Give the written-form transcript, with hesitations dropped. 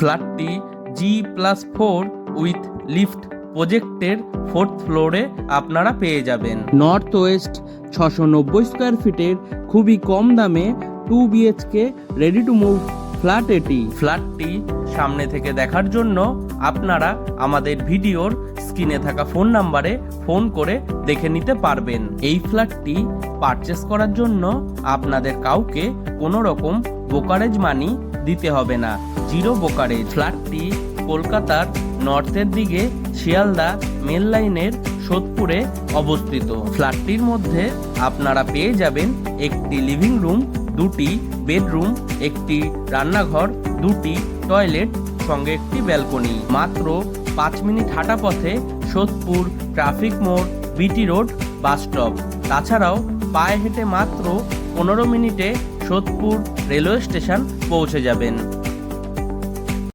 ফ্ল্যাটটি G+4 with lift প্রজেক্টের 4th ফ্লোরে আপনারা পেয়ে যাবেন। নর্থ ওয়েস্ট 690 স্কোয়ার ফিটের খুবই কম দামে 2 BHK ready to move flat এটি। ফ্ল্যাটটি সামনে থেকে দেখার জন্য আপনারা আমাদের ভিডিওর স্ক্রিনে থাকা ফোন নাম্বারে ফোন করে দেখে নিতে পারবেন। এই ফ্ল্যাটটি পারচেস করার জন্য আপনাদের কাউকে কোনো রকম ব্রোকারেজ মানি দিতে হবে না, জিরো ব্রোকারেজ। ফ্ল্যাটটি কলকাতার নর্থের দিকে শিয়ালদা মেল লাইনের সোদপুরে অবস্থিত। ফ্ল্যাটটির মধ্যে আপনারা পেয়ে যাবেন একটি লিভিং রুম, 2টি বেডরুম, একটি রান্নাঘর, 2টি টয়লেট, সঙ্গে একটি ব্যালকনি। মাত্র 5 মিনিট হাঁটা পথে সোদপুর ট্রাফিক মোড়, বিটি রোড বাস স্টপ। তাছাড়াও পায়ে হেঁটে মাত্র 15 মিনিটে সোদপুর রেলওয়ে স্টেশন পৌঁছে যাবেন।